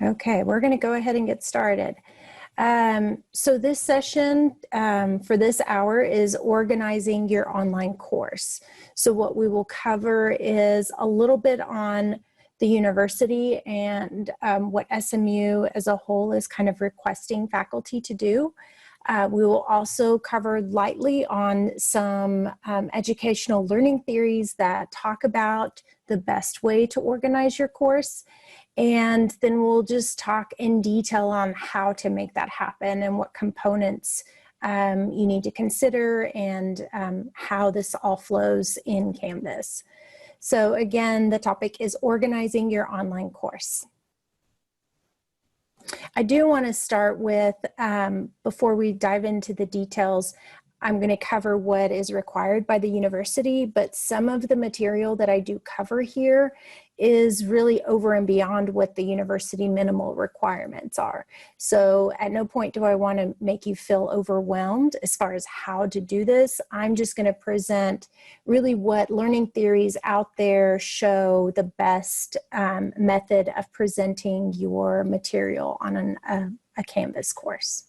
Okay, we're going to go ahead and get started. So this session for this hour is organizing your online course. So what we will cover is a little bit on the university and what SMU as a whole is kind of requesting faculty to do. We will also cover lightly on some educational learning theories that talk about the best way to organize your course. And then we'll just talk in detail on how to make that happen and what components you need to consider and how this all flows in Canvas. So again, the topic is organizing your online course. I do want to start with, before we dive into the details, I'm going to cover what is required by the university, but some of the material that I do cover here is really over and beyond what the university minimal requirements are. So at no point do I want to make you feel overwhelmed as far as how to do this. I'm just going to present really what learning theories out there show the best method of presenting your material on a Canvas course.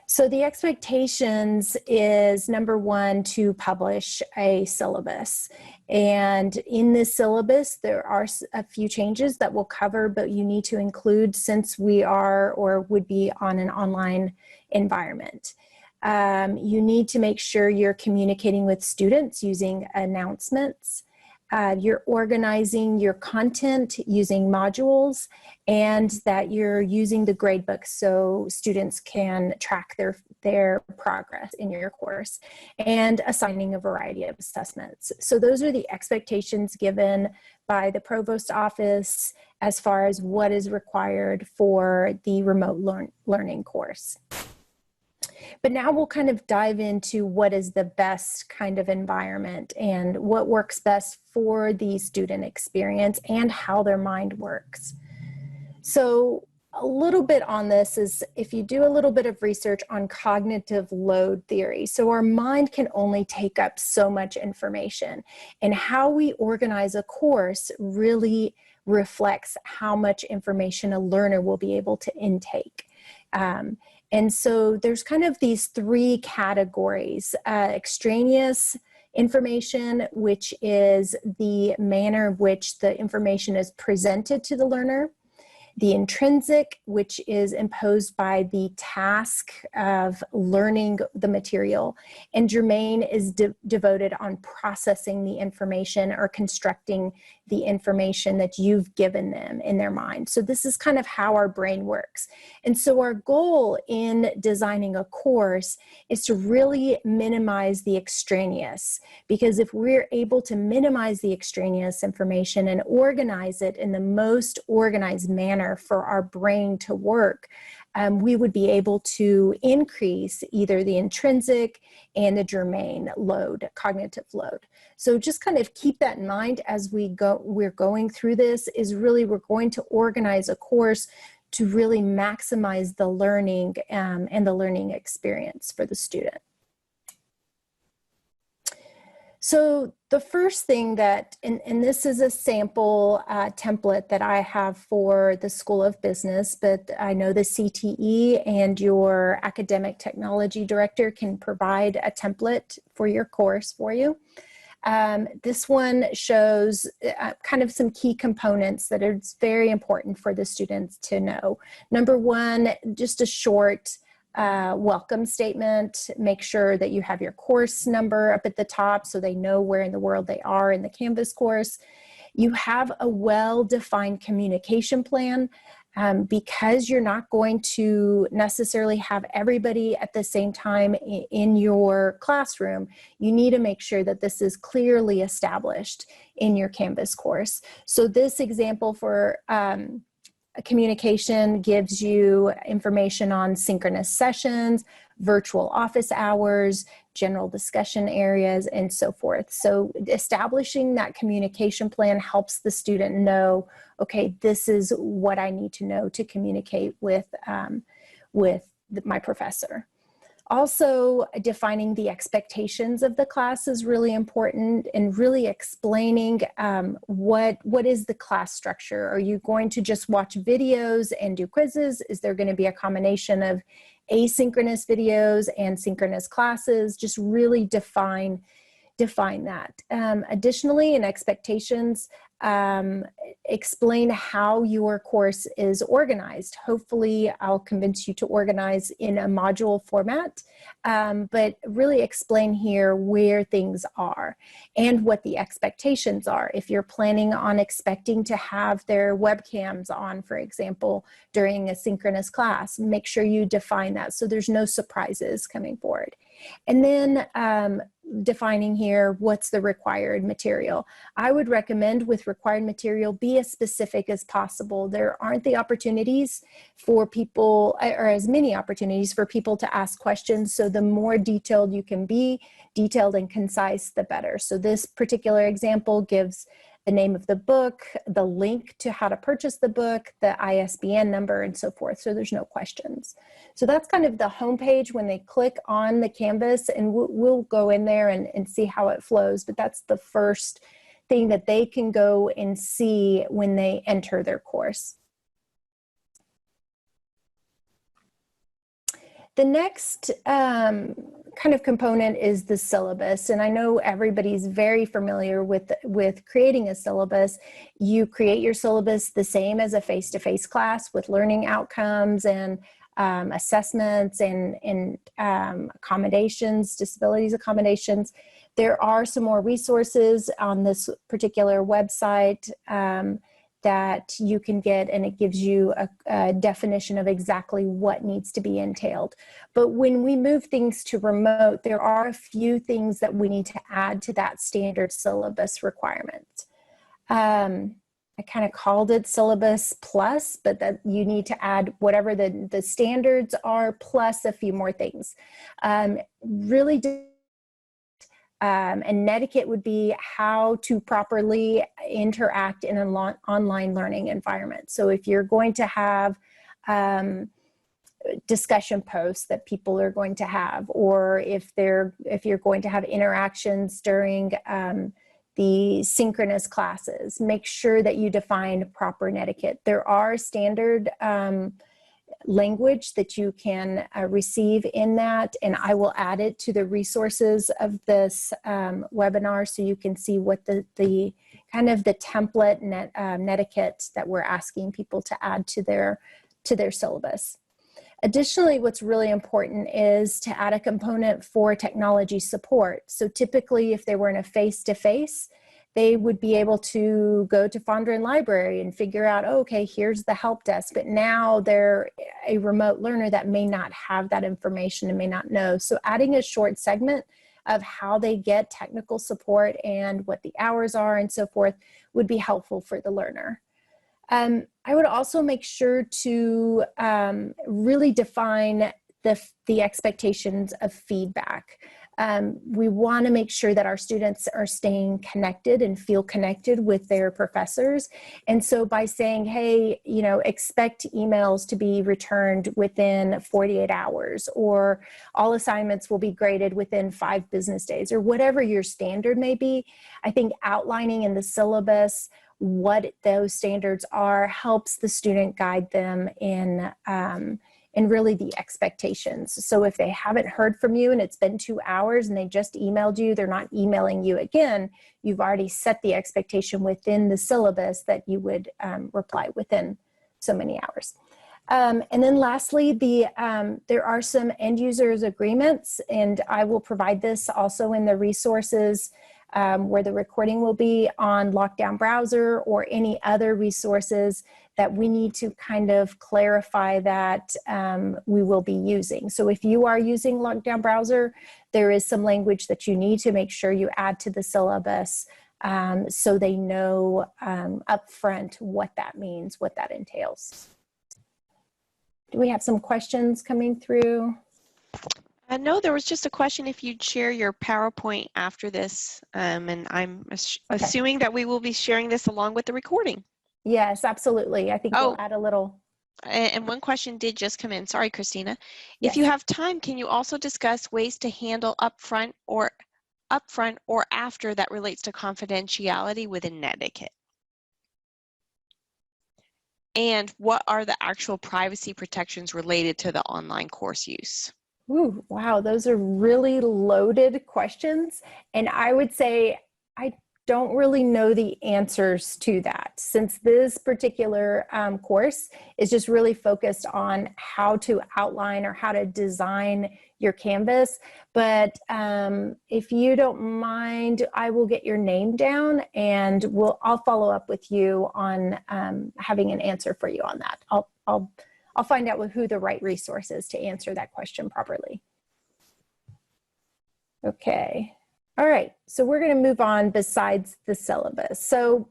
So the expectations is, number one, to publish a syllabus. And in this syllabus, there are a few changes that we'll cover, but you need to include since we are or would be on an online environment. You need to make sure you're communicating with students using announcements. You're organizing your content using modules, and that you're using the gradebook so students can track their progress in your course, and assigning a variety of assessments. So those are the expectations given by the provost office as far as what is required for the remote learning course. But now we'll kind of dive into what is the best kind of environment and what works best for the student experience and how their mind works. So a little bit on this is if you do a little bit of research on cognitive load theory. So our mind can only take up so much information, and how we organize a course really reflects how much information a learner will be able to intake. And so there's kind of these three categories: extraneous information, which is the manner in which the information is presented to the learner; the intrinsic, which is imposed by the task of learning the material; and germane is devoted on processing the information or constructing the information that you've given them in their mind. So this is kind of how our brain works. And so our goal in designing a course is to really minimize the extraneous, because if we're able to minimize the extraneous information and organize it in the most organized manner for our brain to work, we would be able to increase either the intrinsic and the germane load, cognitive load. So just kind of keep that in mind as we're going through this, is really we're going to organize a course to really maximize the learning and the learning experience for the student. So the first thing that, and this is a sample template that I have for the School of Business, but I know the CTE and your academic technology director can provide a template for your course for you. This one shows kind of some key components that are very important for the students to know. Number one, just a short welcome statement. Make sure that you have your course number up at the top so they know where in the world they are in the Canvas course. You have a well-defined communication plan, because you're not going to necessarily have everybody at the same time in your classroom. You need to make sure that this is clearly established in your Canvas course. So this example for communication gives you information on synchronous sessions, virtual office hours, general discussion areas, and so forth. So establishing that communication plan helps the student know, okay, this is what I need to know to communicate with my professor. Also, defining the expectations of the class is really important, and really explaining what is the class structure. Are you going to just watch videos and do quizzes? Is there going to be a combination of asynchronous videos and synchronous classes? Just really define that. Additionally, in expectations, explain how your course is organized. Hopefully, I'll convince you to organize in a module format, but really explain here where things are and what the expectations are. If you're planning on expecting to have their webcams on, for example, during a synchronous class, make sure you define that so there's no surprises coming forward. And then defining here what's the required material. I would recommend with required material, be as specific as possible. There aren't the opportunities for people, or as many opportunities for people to ask questions. So the more detailed you can be, detailed and concise, the better. So this particular example gives the name of the book, the link to how to purchase the book, the ISBN number, and so forth. So there's no questions. So that's kind of the homepage when they click on the Canvas, and we'll go in there and see how it flows. But that's the first thing that they can go and see when they enter their course. The next kind of component is the syllabus, and I know everybody's very familiar with creating a syllabus. You create your syllabus the same as a face-to-face class with learning outcomes and assessments and accommodations, disabilities accommodations. There are some more resources on this particular website that you can get, and it gives you a definition of exactly what needs to be entailed. But when we move things to remote, there are a few things that we need to add to that standard syllabus requirement. I kind of called it syllabus plus, but that you need to add whatever the standards are plus a few more things. Really and netiquette would be how to properly interact in an online learning environment. So if you're going to have discussion posts that people are going to have, or if you're going to have interactions during the synchronous classes, make sure that you define proper netiquette. There are standard language that you can receive in that, and I will add it to the resources of this webinar so you can see what the kind of the template netiquette that we're asking people to add to their syllabus. Additionally, what's really important is to add a component for technology support. So typically, if they were in a face-to-face, they would be able to go to Fondren Library and figure out, oh, okay, here's the help desk. But now they're a remote learner that may not have that information and may not know. So adding a short segment of how they get technical support and what the hours are and so forth would be helpful for the learner. I would also make sure to really define the expectations of feedback. We want to make sure that our students are staying connected and feel connected with their professors. And so by saying, hey, expect emails to be returned within 48 hours, or all assignments will be graded within 5 business days, or whatever your standard may be, I think outlining in the syllabus what those standards are helps the student guide them in really the expectations. So if they haven't heard from you and it's been 2 hours and they just emailed you, they're not emailing you again, you've already set the expectation within the syllabus that you would reply within so many hours. And then lastly, there are some end users agreements, and I will provide this also in the resources where the recording will be on Lockdown Browser or any other resources that we need to kind of clarify that we will be using. So if you are using Lockdown Browser, there is some language that you need to make sure you add to the syllabus so they know upfront what that means, what that entails. Do we have some questions coming through? No, there was just a question if you'd share your PowerPoint after this, and I'm assuming that we will be sharing this along with the recording. Yes, absolutely. I think we'll add a little And one question did just come in. Sorry, Christina. Yes. If you have time, can you also discuss ways to handle upfront or after that relates to confidentiality within etiquette? And what are the actual privacy protections related to the online course use? Ooh, wow, those are really loaded questions. And I would say I don't really know the answers to that, since this particular course is just really focused on how to outline or how to design your Canvas. But if you don't mind, I will get your name down and I'll follow up with you on having an answer for you on that. I'll find out who the right resource is to answer that question properly. Okay. All right. So we're going to move on besides the syllabus. So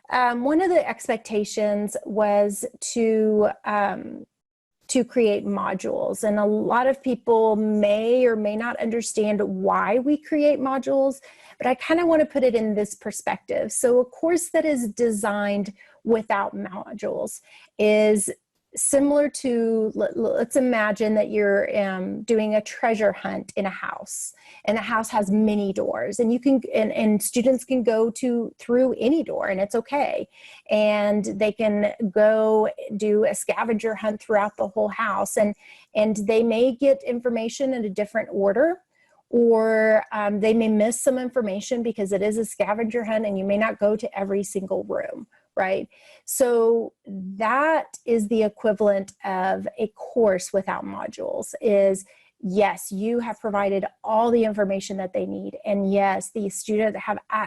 one of the expectations was to create modules. And a lot of people may or may not understand why we create modules, but I kind of want to put it in this perspective. So a course that is designed without modules is similar to, let's imagine that you're doing a treasure hunt in a house, and the house has many doors, and you can, and students can go through any door, and it's okay. And they can go do a scavenger hunt throughout the whole house, and they may get information in a different order, or they may miss some information because it is a scavenger hunt and you may not go to every single room, right? So that is the equivalent of a course without modules. Is yes, you have provided all the information that they need, and yes, the student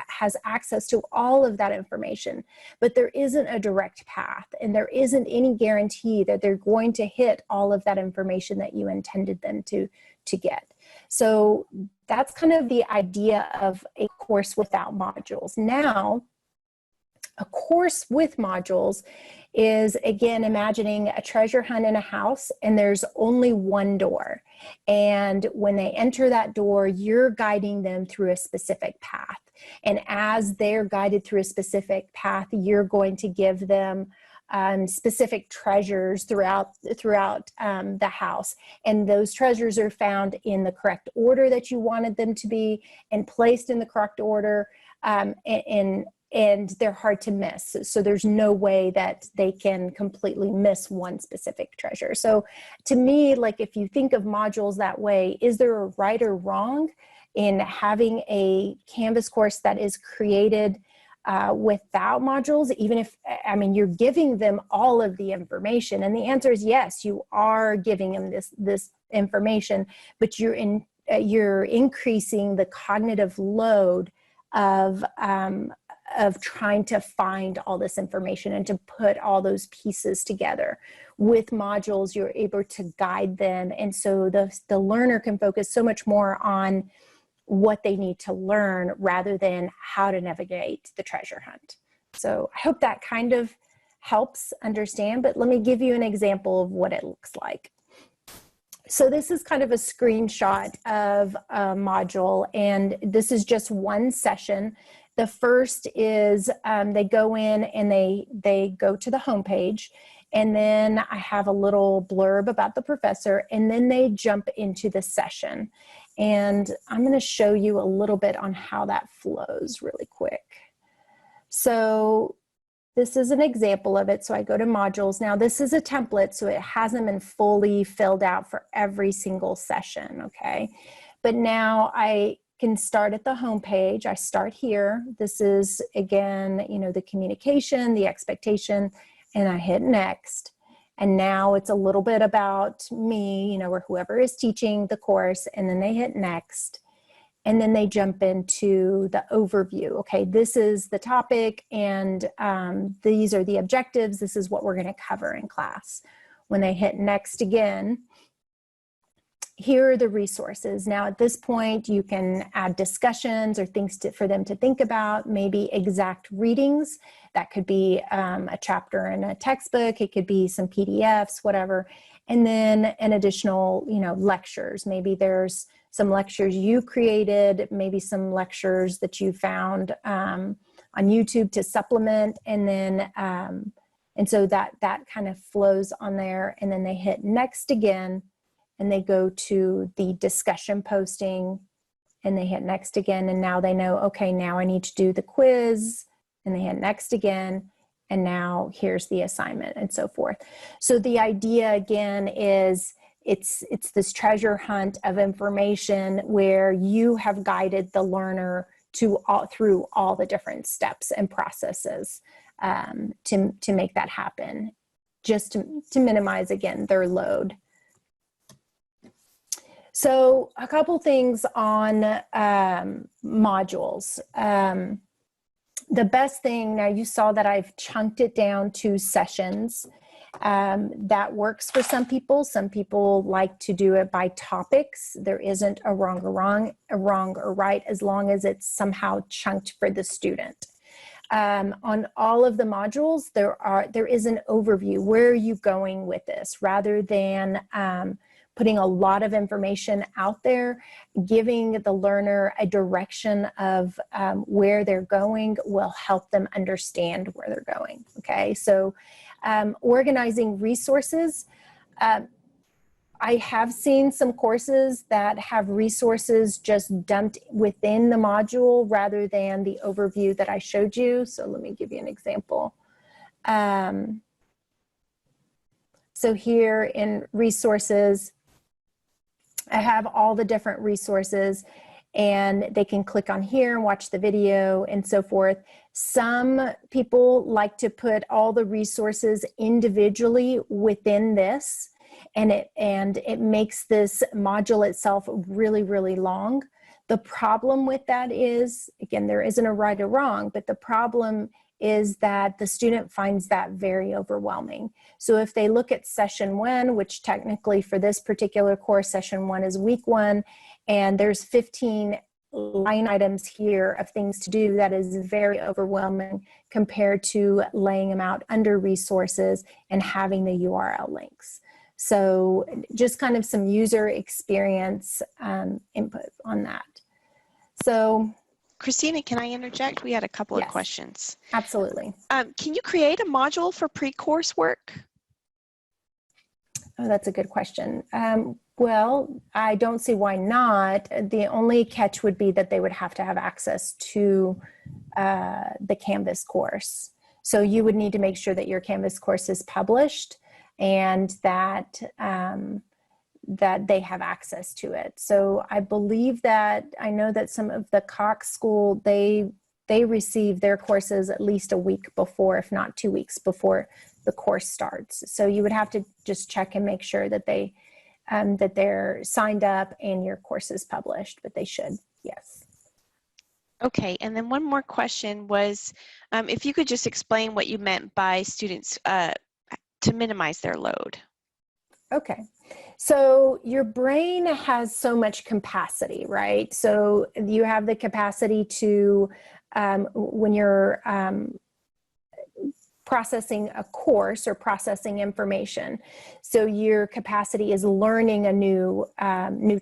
has access to all of that information, but there isn't a direct path, and there isn't any guarantee that they're going to hit all of that information that you intended them to get. So that's kind of the idea of a course without modules. Now, a course with modules is, again, imagining a treasure hunt in a house, and there's only one door. And when they enter that door, you're guiding them through a specific path. And as they're guided through a specific path, you're going to give them specific treasures throughout the house. And those treasures are found in the correct order that you wanted them to be, and placed in the correct order, and they're hard to miss. So there's no way that they can completely miss one specific treasure. So to me, like, if you think of modules that way, is there a right or wrong in having a Canvas course that is created without modules, even if, I mean, you're giving them all of the information? And the answer is yes, you are giving them this information, but you're increasing the cognitive load of trying to find all this information and to put all those pieces together. With modules, you're able to guide them, and so the learner can focus so much more on what they need to learn rather than how to navigate the treasure hunt. So I hope that kind of helps understand, but let me give you an example of what it looks like. So this is kind of a screenshot of a module, and this is just one session. The first is they go in and they go to the homepage, and then I have a little blurb about the professor, and then they jump into the session. And I'm going to show you a little bit on how that flows really quick. So this is an example of it. So I go to modules. Now this is a template, so it hasn't been fully filled out for every single session, okay? But now I can start at the home page. I start here. This is, again, you know, the communication, the expectation, and I hit next. And now it's a little bit about me, you know, or whoever is teaching the course, and then they hit next. And then they jump into the overview. Okay, this is the topic, and these are the objectives. This is what we're going to cover in class. When they hit next again, here are the resources. Now at this point, you can add discussions or things for them to think about, maybe exact readings. That could be a chapter in a textbook. It could be some PDFs, whatever. And then an additional, you know, lectures. Maybe there's some lectures you created, maybe some lectures that you found on YouTube to supplement, and then And so that kind of flows on there, and then they hit next again, and they go to the discussion posting, and they hit next again, and now they know, okay, now I need to do the quiz, and they hit next again, and now here's the assignment, and so forth. So the idea again is it's this treasure hunt of information where you have guided the learner through all the different steps and processes to make that happen, just to minimize, again, their load. So a couple things on modules. The best thing, now you saw that I've chunked it down to sessions. That works for some people. Some people like to do it by topics. There isn't a wrong or right, as long as it's somehow chunked for the student. On all of the modules, there is an overview. Where are you going with this? Rather than putting a lot of information out there, giving the learner a direction of where they're going will help them understand where they're going, okay? So organizing resources. I have seen some courses that have resources just dumped within the module rather than the overview that I showed you. So let me give you an example. So here in resources, I have all the different resources, and they can click on here and watch the video and so forth. Some people like to put all the resources individually within this, and it makes this module itself really, really long. The problem with that is, again, there isn't a right or wrong, but the problem is that the student finds that very overwhelming. So if they look at session 1, which technically for this particular course, session 1 is week 1, and there's 15 line items here of things to do, that is very overwhelming compared to laying them out under resources and having the URL links. So just kind of some user experience input on that. So Christina, can I interject? We had a couple yes, of questions. Absolutely. Can you create a module for pre-coursework? Oh, that's a good question. Well, I don't see why not. The only catch would be that they would have to have access to the Canvas course. So you would need to make sure that your Canvas course is published and that that they have access to it. So I believe that, I know that some of the Cox School, they receive their courses at least a week before, if not 2 weeks before the course starts. So you would have to just check and make sure that that they're signed up and your course is published, but they should, yes. Okay, and then one more question was, if you could just explain what you meant by students to minimize their load. Okay, so your brain has so much capacity, right? So you have the capacity to, when you're processing a course or processing information. So your capacity is learning a new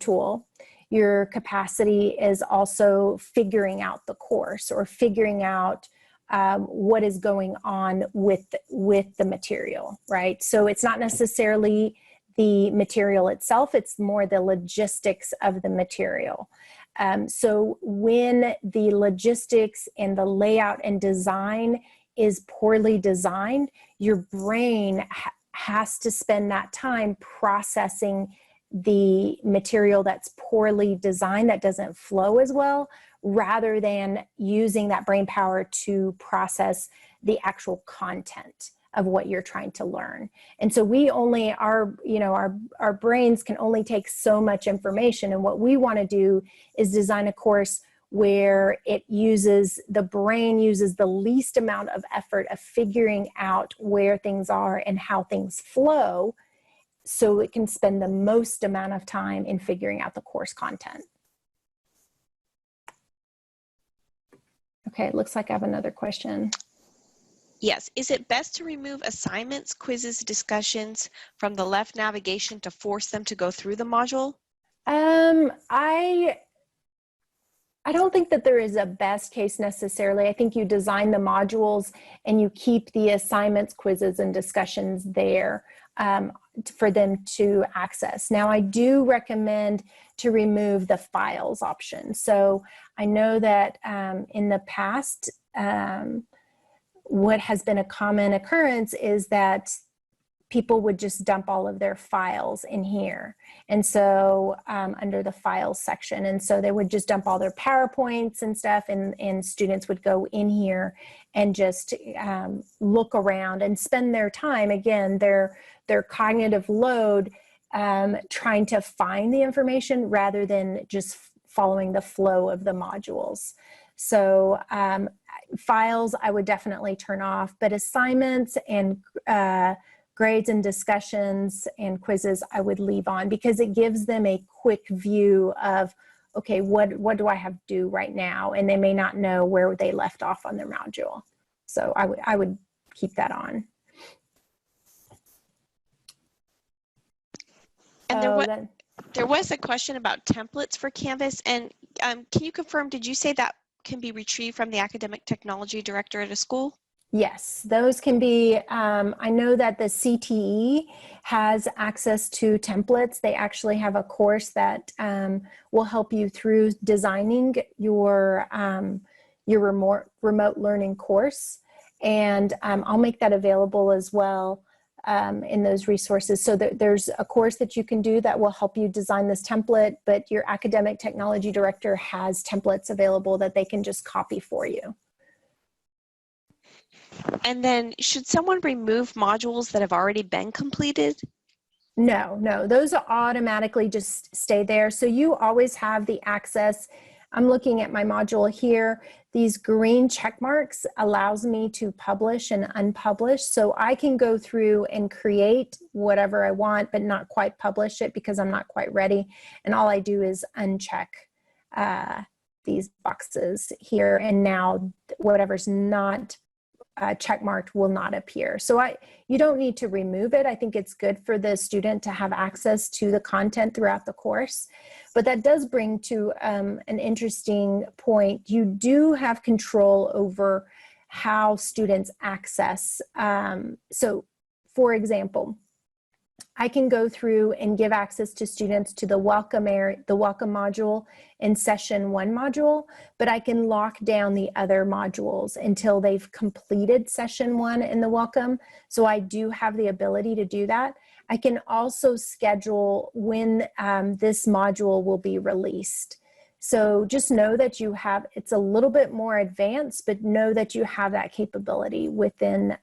tool. Your capacity is also figuring out the course or figuring out what is going on with the material, right? So it's not necessarily the material itself, it's more the logistics of the material. So when the logistics and the layout and design is poorly designed, your brain has to spend that time processing the material that's poorly designed, that doesn't flow as well, rather than using that brain power to process the actual content of what you're trying to learn. And so we only, our brains can only take so much information, and what we want to do is design a course where the brain uses the least amount of effort of figuring out where things are and how things flow, so it can spend the most amount of time in figuring out the course content. Okay, it looks like I have another question. Yes, is it best to remove assignments, quizzes, discussions from the left navigation to force them to go through the module? I don't think that there is a best case necessarily. I think you design the modules and you keep the assignments, quizzes, and discussions there for them to access. Now, I do recommend to remove the files option. So I know that in the past, what has been a common occurrence is that people would just dump all of their files in here. And so under the files section. And so they would just dump all their PowerPoints and stuff, and students would go in here and just look around and spend their time, again, their cognitive load trying to find the information rather than just following the flow of the modules. So files I would definitely turn off, but assignments and grades and discussions and quizzes I would leave on, because it gives them a quick view of, okay, what do I have to do right now? And they may not know where they left off on their module. So I would keep that on. And there was a question about templates for Canvas. And can you confirm, did you say that can be retrieved from the academic technology director at a school? Yes, those can be, I know that the CTE has access to templates. They actually have a course that will help you through designing your remote learning course. And I'll make that available as well in those resources. So there's a course that you can do that will help you design this template, but your academic technology director has templates available that they can just copy for you. And then should someone remove modules that have already been completed? No, those automatically just stay there. So you always have the access. I'm looking at my module here. These green check marks allows me to publish and unpublish. So I can go through and create whatever I want, but not quite publish it because I'm not quite ready. And all I do is uncheck these boxes here. And now whatever's not check marked will not appear. So you don't need to remove it. I think it's good for the student to have access to the content throughout the course. But that does bring to an interesting point. You do have control over how students access. So for example, I can go through and give access to students to the welcome module and session 1 module, but I can lock down the other modules until they've completed session 1 in the welcome. So I do have the ability to do that. I can also schedule when this module will be released. So just know that you have, it's a little bit more advanced, but know that you have that capability within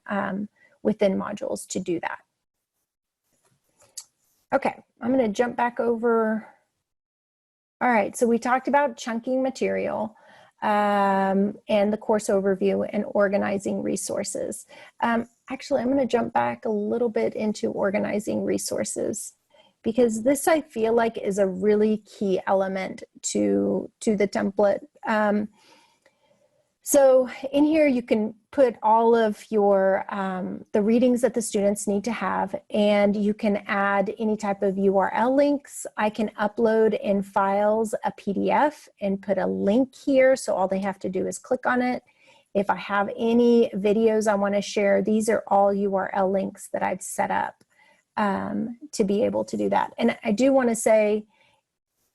modules to do that. Okay, I'm going to jump back over. All right, so we talked about chunking material and the course overview and organizing resources. Actually, I'm going to jump back a little bit into organizing resources, because this I feel like is a really key element to the template. So in here you can put all of your the readings that the students need to have, and you can add any type of URL links. I can upload in files a PDF and put a link here, so all they have to do is click on it. If I have any videos I want to share, these are all URL links that I've set up to be able to do that. And I do want to say,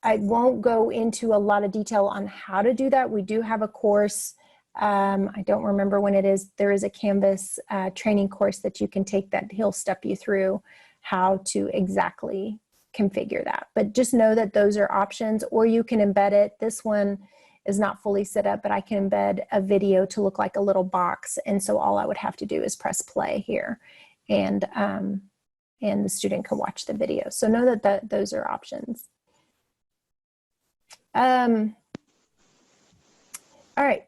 I won't go into a lot of detail on how to do that. We do have a course. I don't remember when it is. There is a Canvas training course that you can take that he'll step you through how to exactly configure that. But just know that those are options, or you can embed it. This one is not fully set up, but I can embed a video to look like a little box. And so all I would have to do is press play here, and the student can watch the video. So know that those are options. All right.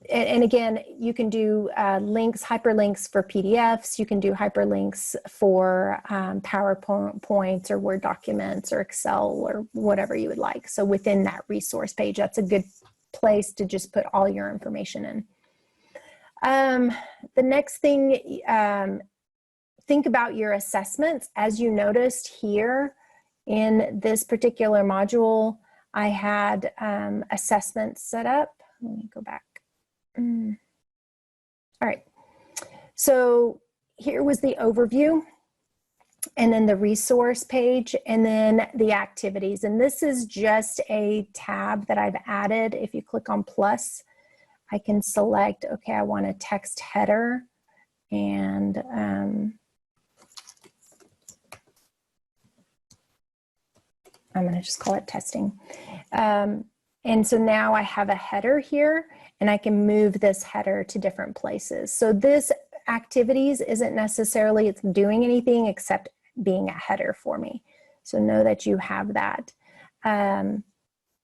And again, you can do links, hyperlinks for PDFs. You can do hyperlinks for PowerPoints or Word documents or Excel or whatever you would like. So within that resource page, that's a good place to just put all your information in. The next thing, think about your assessments. As you noticed here in this particular module, I had assessments set up. Let me go back. All right. So here was the overview, and then the resource page, and then the activities. And this is just a tab that I've added. If you click on plus, I can select, okay, I want a text header, and I'm going to just call it testing. And so now I have a header here, and I can move this header to different places. So this activities isn't necessarily it's doing anything except being a header for me. So know that you have that. All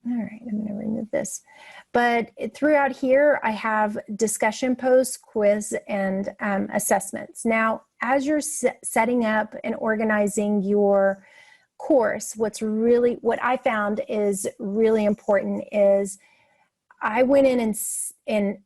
right, I'm going to remove this. But throughout here, I have discussion posts, quiz, and assessments. Now, as you're setting up and organizing your course, what I found is really important is I went in and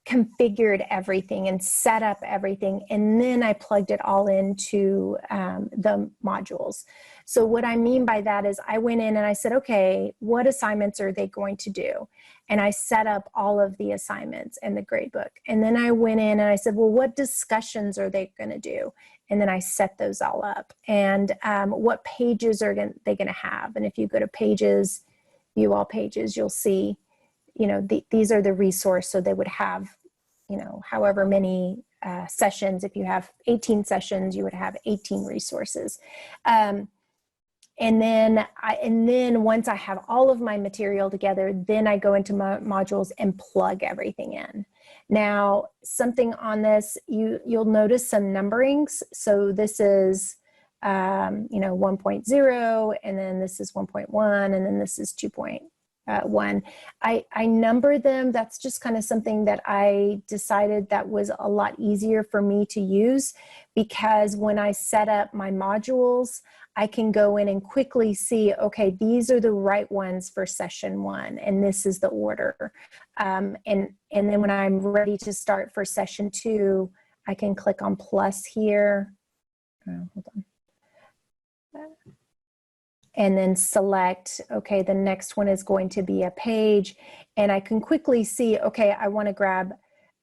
configured everything and set up everything, and then I plugged it all into the modules. So what I mean by that is I went in and I said, okay, what assignments are they going to do? And I set up all of the assignments in the gradebook. And then I went in and I said, well, what discussions are they going to do? And then I set those all up. And what pages are they going to have? And if you go to pages, view all pages, you'll see, you know, these are the resource. So they would have, you know, however many sessions. If you have 18 sessions, you would have 18 resources. And then once I have all of my material together, then I go into my modules and plug everything in. Now, something on this, you'll notice some numberings. So this is, you know, 1.0, and then this is 1.1, and then this is 2.1. I number them. That's just kind of something that I decided that was a lot easier for me to use, because when I set up my modules, I can go in and quickly see, okay, these are the right ones for session 1, and this is the order. And then when I'm ready to start for session 2, I can click on plus here. Hold on. And then select, okay, the next one is going to be a page, and I can quickly see, okay, I want to grab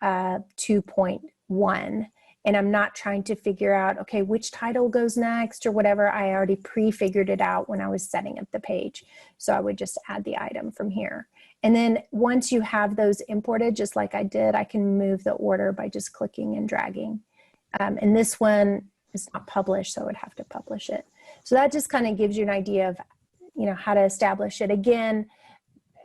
2.1, and I'm not trying to figure out, okay, which title goes next or whatever. I already pre-figured it out when I was setting up the page. So I would just add the item from here. And then once you have those imported, just like I did, I can move the order by just clicking and dragging. And this one is not published, so I would have to publish it. So that just kind of gives you an idea of, you know, how to establish it. Again,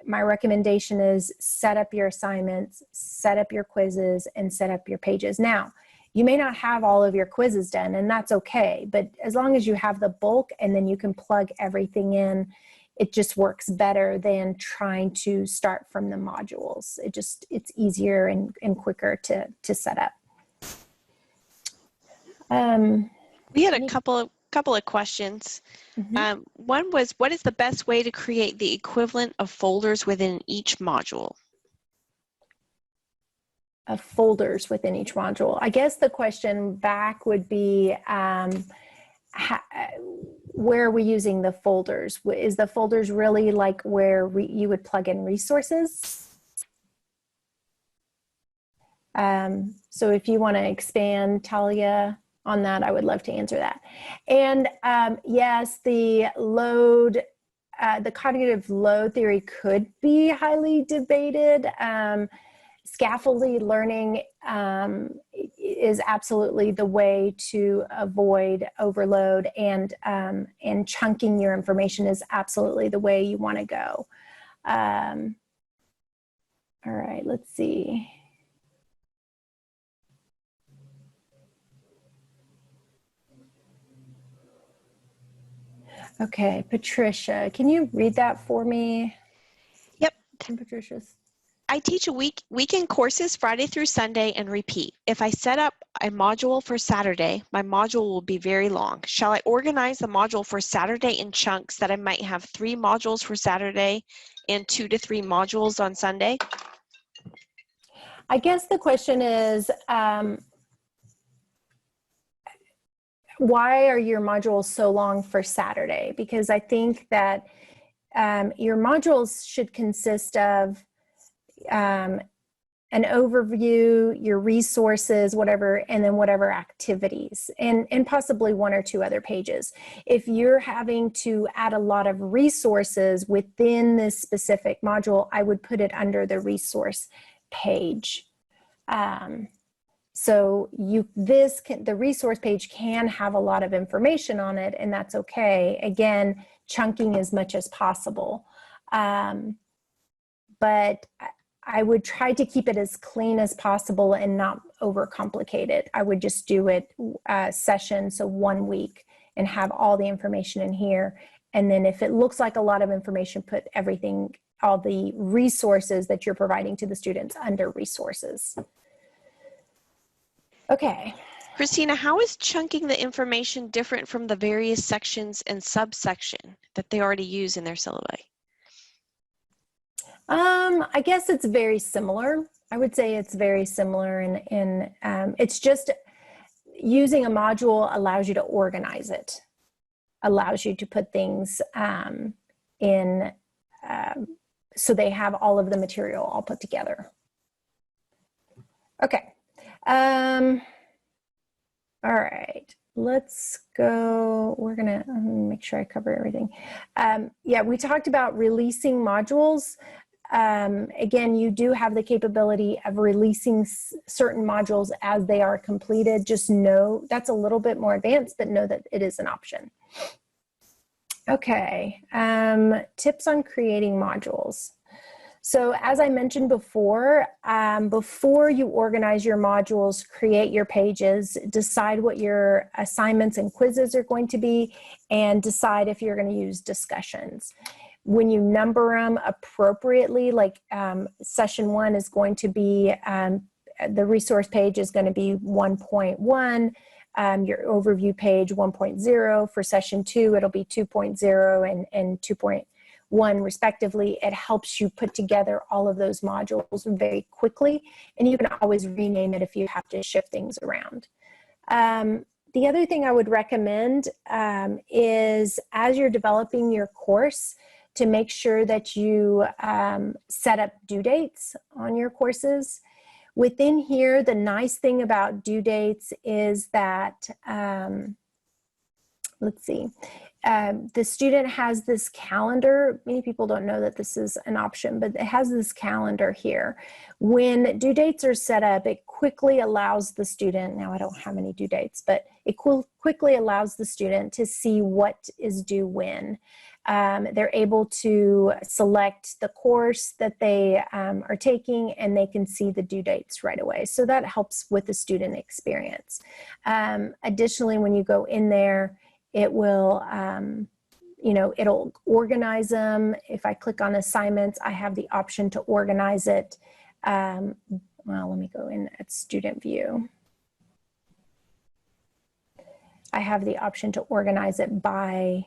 my recommendation is set up your assignments, set up your quizzes, and set up your pages. Now, you may not have all of your quizzes done, and that's okay, but as long as you have the bulk and then you can plug everything in, it just works better than trying to start from the modules. It's easier and quicker to set up. We had a couple of questions. Mm-hmm. One was, what is the best way to create the equivalent of folders within each module? Of folders within each module. I guess the question back would be, where are we using the folders? Is the folders really like where you would plug in resources? So if you want to expand, Talia, on that, I would love to answer that. And yes, the cognitive load theory could be highly debated. Scaffolded learning is absolutely the way to avoid overload, and chunking your information is absolutely the way you want to go. All right, let's see. Okay, Patricia, can you read that for me? Yep. Patricia's. I teach weekend courses Friday through Sunday and repeat. If I set up a module for Saturday, my module will be very long. Shall I organize the module for Saturday in chunks that I might have 3 modules for Saturday and 2 to 3 modules on Sunday? I guess the question is, why are your modules so long for Saturday? Because I think that your modules should consist of an overview, your resources, whatever, and then whatever activities, and possibly one or two other pages. If you're having to add a lot of resources within this specific module, I would put it under the resource page. So the resource page can have a lot of information on it, and that's okay. Again, chunking as much as possible. But I would try to keep it as clean as possible and not overcomplicate it. I would just do it session, so 1 week, and have all the information in here. And then if it looks like a lot of information, put everything, all the resources that you're providing to the students under resources. Okay. Christina, how is chunking the information different from the various sections and subsection that they already use in their syllabi? I guess it's very similar. I would say it's very similar, in it's just using a module allows you to organize it, allows you to put things in, so they have all of the material all put together. Okay. All right. Let's go. We're gonna make sure I cover everything. Yeah, we talked about releasing modules. Again, you do have the capability of releasing certain modules as they are completed. Just know that's a little bit more advanced, but know that it is an option. Okay, tips on creating modules. So as I mentioned before, before you organize your modules, create your pages, decide what your assignments and quizzes are going to be, and decide if you're going to use discussions. When you number them appropriately, like session 1 is going to be, the resource page is going to be 1.1, your overview page 1.0. For session 2, it'll be 2.0 and 2.1 respectively. It helps you put together all of those modules very quickly, and you can always rename it if you have to shift things around. The other thing I would recommend is, as you're developing your course, to make sure that you set up due dates on your courses. Within here, the nice thing about due dates is that, let's see, the student has this calendar. Many people don't know that this is an option, but it has this calendar here. When due dates are set up, it quickly allows the student, now I don't have any due dates, but it quickly allows the student to see what is due when. They're able to select the course that they are taking, and they can see the due dates right away. So that helps with the student experience. Additionally, when you go in there, it will, you know, it'll organize them. If I click on assignments, I have the option to organize it. Well, let me go in at student view. I have the option to organize it by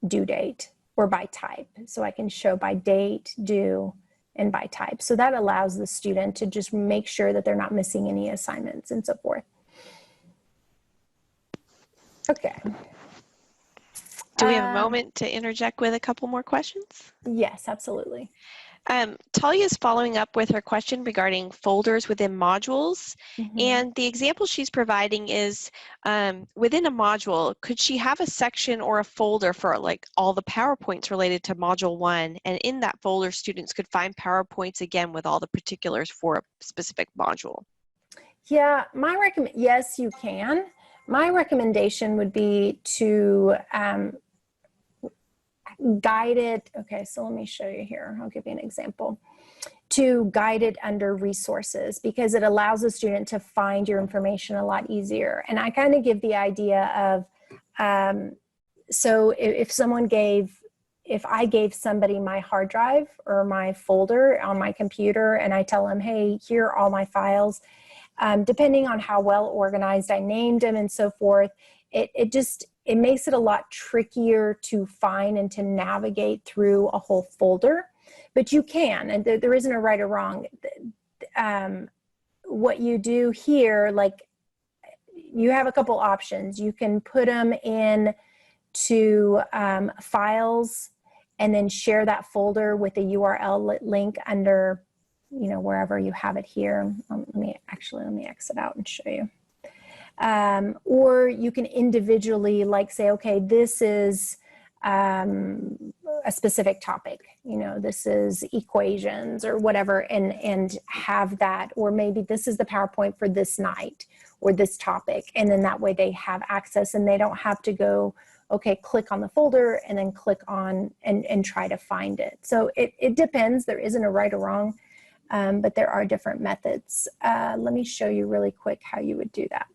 due date or by type. So I can show by date, due, and by type. So that allows the student to just make sure that they're not missing any assignments and so forth. Okay. Do we have a moment to interject with a couple more questions? Yes, absolutely. Talia is following up with her question regarding folders within modules. And the example she's providing is within a module, could she have a section or a folder for like all the PowerPoints related to module 1? And in that folder, students could find PowerPoints again with all the particulars for a specific module. Yeah, yes, you can. My recommendation would be to guide it. Okay, so let me show you here. I'll give you an example. To guide it under resources, because it allows the student to find your information a lot easier. And I kind of give the idea of, so if I gave somebody my hard drive or my folder on my computer, and I tell them, hey, here are all my files, depending on how well organized I named them and so forth, it makes it a lot trickier to find and to navigate through a whole folder. But you can, and there isn't a right or wrong. What you do here, like, you have a couple options. You can put them in to files and then share that folder with a URL link under, you know, wherever you have it here. Let me exit out and show you. Or you can individually like say, okay, this is a specific topic, you know, this is equations or whatever, and have that, or maybe this is the PowerPoint for this night or this topic. And then that way they have access and they don't have to go, okay, click on the folder and then click on and try to find it. So it depends. There isn't a right or wrong, but there are different methods. Let me show you really quick how you would do that.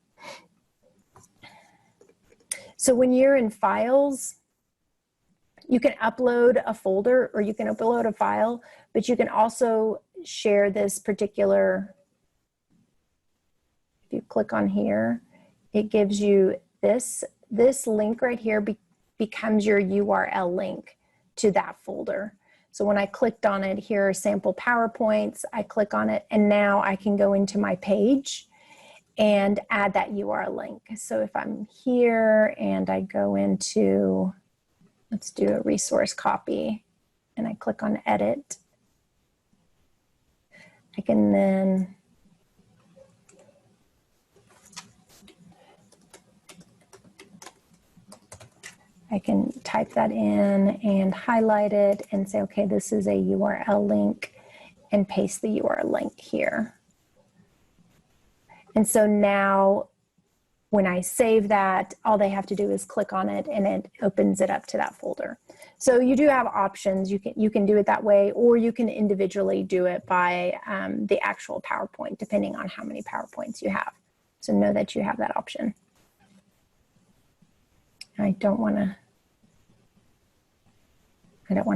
So when you're in files, you can upload a folder or you can upload a file, but you can also share this particular, if you click on here, it gives you this link right here becomes your URL link to that folder. So when I clicked on it, here are sample PowerPoints, I click on it, and now I can go into my page and add that URL link. So if I'm here and I go into, let's do a resource copy, and I click on edit, I can then type that in and highlight it and say, okay, this is a URL link, and paste the URL link here. And so now when I save that, all they have to do is click on it and it opens it up to that folder. So you do have options. You can do it that way, or you can individually do it by the actual PowerPoint, depending on how many PowerPoints you have. So know that you have that option. I don't want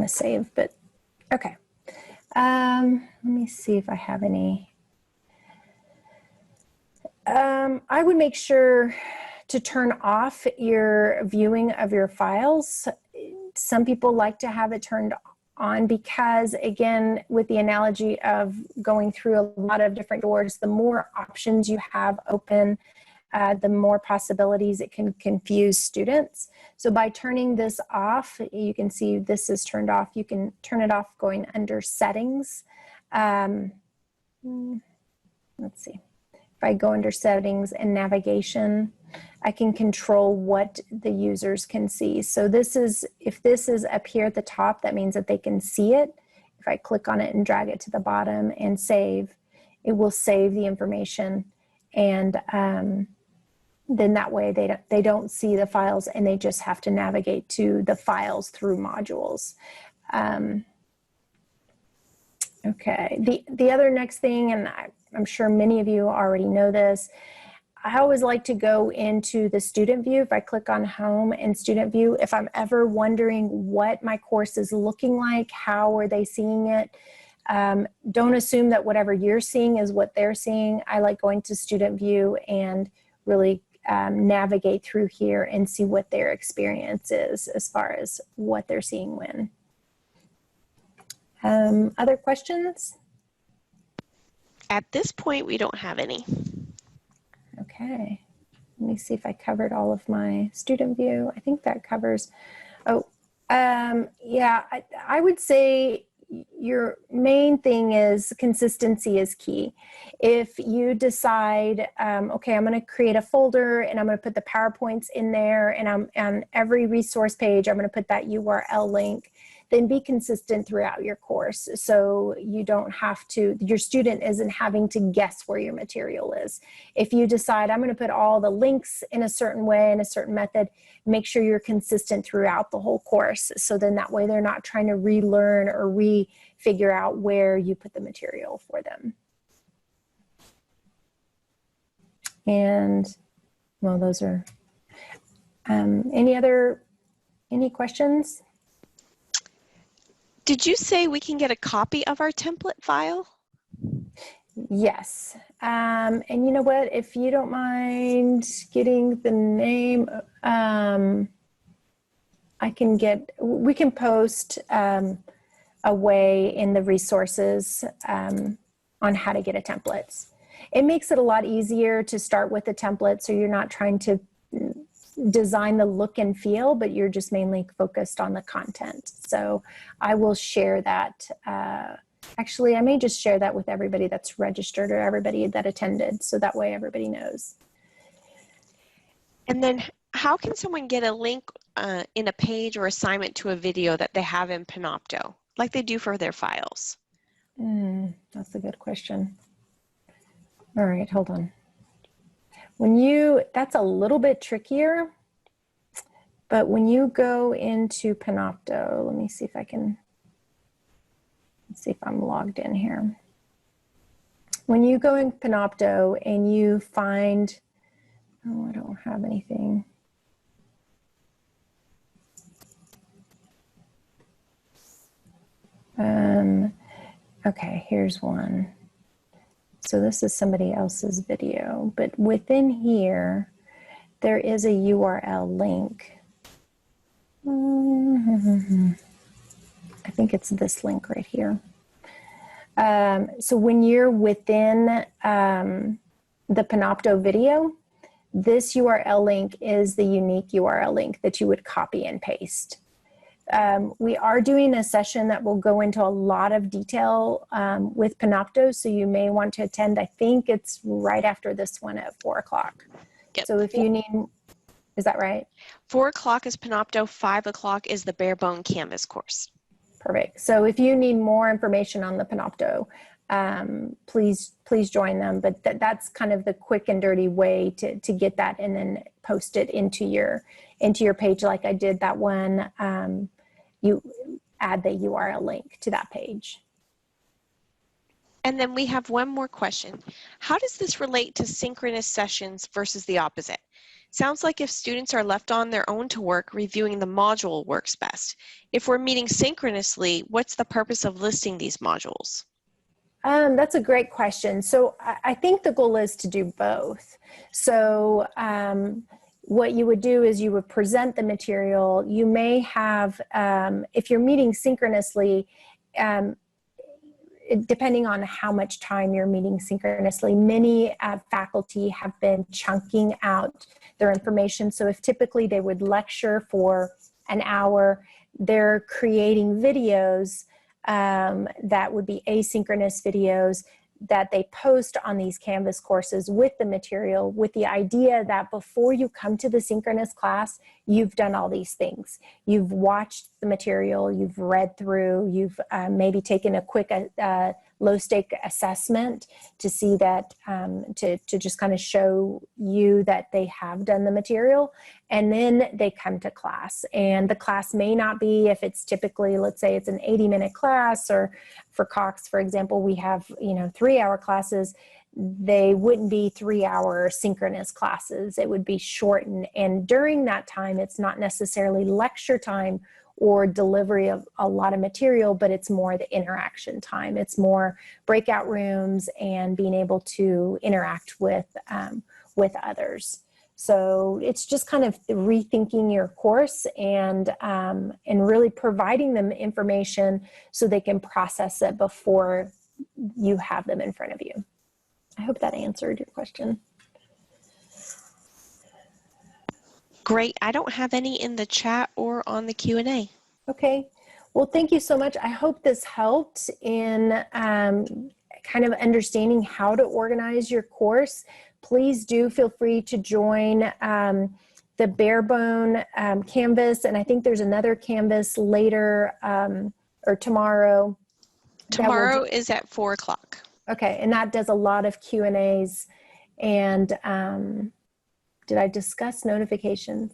to save, but okay. Let me see if I have any. I would make sure to turn off your viewing of your files. Some people like to have it turned on because, again, with the analogy of going through a lot of different doors, the more options you have open, the more possibilities it can confuse students. So by turning this off, you can see this is turned off. You can turn it off going under settings. Let's see. If I go under settings and navigation, I can control what the users can see. So this is, if this is up here at the top, that means that they can see it. If I click on it and drag it to the bottom and save, it will save the information. And then that way they don't see the files and they just have to navigate to the files through modules. Okay, the other next thing, and I'm sure many of you already know this, I always like to go into the student view. If I click on home and student view, if I'm ever wondering what my course is looking like, how are they seeing it, don't assume that whatever you're seeing is what they're seeing. I like going to student view and really navigate through here and see what their experience is as far as what they're seeing when. Other questions? At this point, we don't have any. Okay, let me see if I covered all of my student view. I think that covers, yeah, I would say your main thing is consistency is key. If you decide, okay, I'm going to create a folder and I'm going to put the PowerPoints in there, and I'm on every resource page, I'm going to put that URL link, then be consistent throughout your course. So you don't have to, your student isn't having to guess where your material is. If you decide I'm going to put all the links in a certain way, in a certain method, make sure you're consistent throughout the whole course. So then that way they're not trying to relearn or figure out where you put the material for them. And well, those are, any questions? Did you say we can get a copy of our template file? Yes. And you know what, if you don't mind getting the name, we can post a way in the resources on how to get a template. It makes it a lot easier to start with the template, so you're not trying to design the look and feel, but you're just mainly focused on the content. So I will share that. Actually, I may just share that with everybody that's registered or everybody that attended, so that way everybody knows. And then how can someone get a link in a page or assignment to a video that they have in Panopto, like they do for their files? That's a good question. All right, hold on. That's a little bit trickier, but when you go into Panopto, let me see if I can, let's see if I'm logged in here. When you go in Panopto and you find, oh, I don't have anything. Okay, here's one. So this is somebody else's video, but within here, there is a URL link. I think it's this link right here. So when you're within the Panopto video, this URL link is the unique URL link that you would copy and paste. We are doing a session that will go into a lot of detail with Panopto, so you may want to attend. I think it's right after this one at 4 o'clock. Yep. So if you need, is that right? 4 o'clock is Panopto, 5 o'clock is the bare bone Canvas course. Perfect. So if you need more information on the Panopto, please join them. But that's kind of the quick and dirty way to get that and then post it into your page like I did that one. You add the URL link to that page. And then we have one more question. How does this relate to synchronous sessions versus the opposite? Sounds like if students are left on their own to work, reviewing the module works best. If we're meeting synchronously, what's the purpose of listing these modules? That's a great question. So I think the goal is to do both. So what you would do is you would present the material. You may have, if you're meeting synchronously, depending on how much time you're meeting synchronously, many faculty have been chunking out their information. So if typically they would lecture for an hour, they're creating videos that would be asynchronous videos that they post on these Canvas courses with the material, with the idea that before you come to the synchronous class, you've done all these things. You've watched the material, you've read through, you've maybe taken a quick low-stake assessment to see that, to just kind of show you that they have done the material, and then they come to class. And the class may not be, if it's typically, let's say it's an 80-minute class, or for Cox, for example, we have 3-hour classes. They wouldn't be 3-hour synchronous classes. It would be shortened. And during that time, it's not necessarily lecture time or delivery of a lot of material, but it's more the interaction time. It's more breakout rooms and being able to interact with others. So it's just kind of rethinking your course and really providing them information so they can process it before you have them in front of you. I hope that answered your question. Great. I don't have any in the chat or on the Q&A. Okay. Well, thank you so much. I hope this helped in kind of understanding how to organize your course. Please do feel free to join the Barebone Canvas, and I think there's another Canvas later or tomorrow. Tomorrow is at 4 o'clock. Okay, and that does a lot of Q&As. And did I discuss notifications?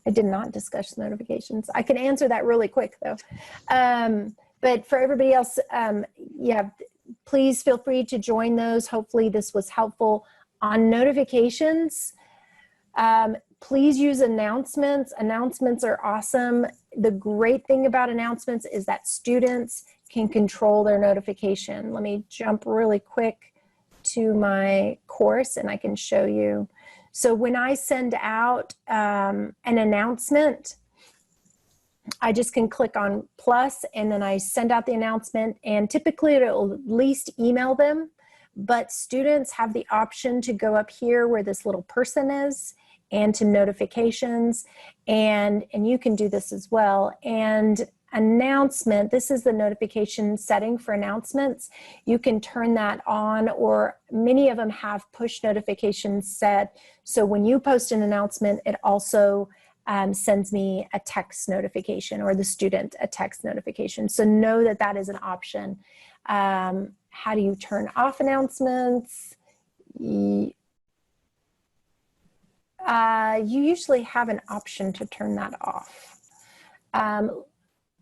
I did not discuss notifications. I can answer that really quick though. But for everybody else, yeah, please feel free to join those. Hopefully this was helpful. On notifications, please use announcements. Announcements are awesome. The great thing about announcements is that students can control their notification. Let me jump really quick to my course and I can show you. So when I send out an announcement, I just can click on plus and then I send out the announcement, and typically it'll at least email them, but students have the option to go up here where this little person is and to notifications, and you can do this as well. And announcement, this is the notification setting for announcements. You can turn that on, or many of them have push notifications set. So when you post an announcement, it also sends me a text notification, or the student a text notification. So know that that is an option. How do you turn off announcements? You usually have an option to turn that off.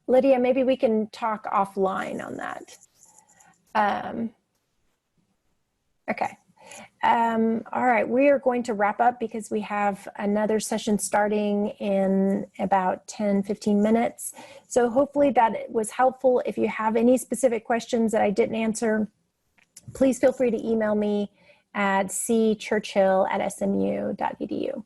Lydia, maybe we can talk offline on that. Okay. All right, we are going to wrap up because we have another session starting in about 10-15 minutes. So hopefully that was helpful. If you have any specific questions that I didn't answer, please feel free to email me at cchurchill@smu.edu.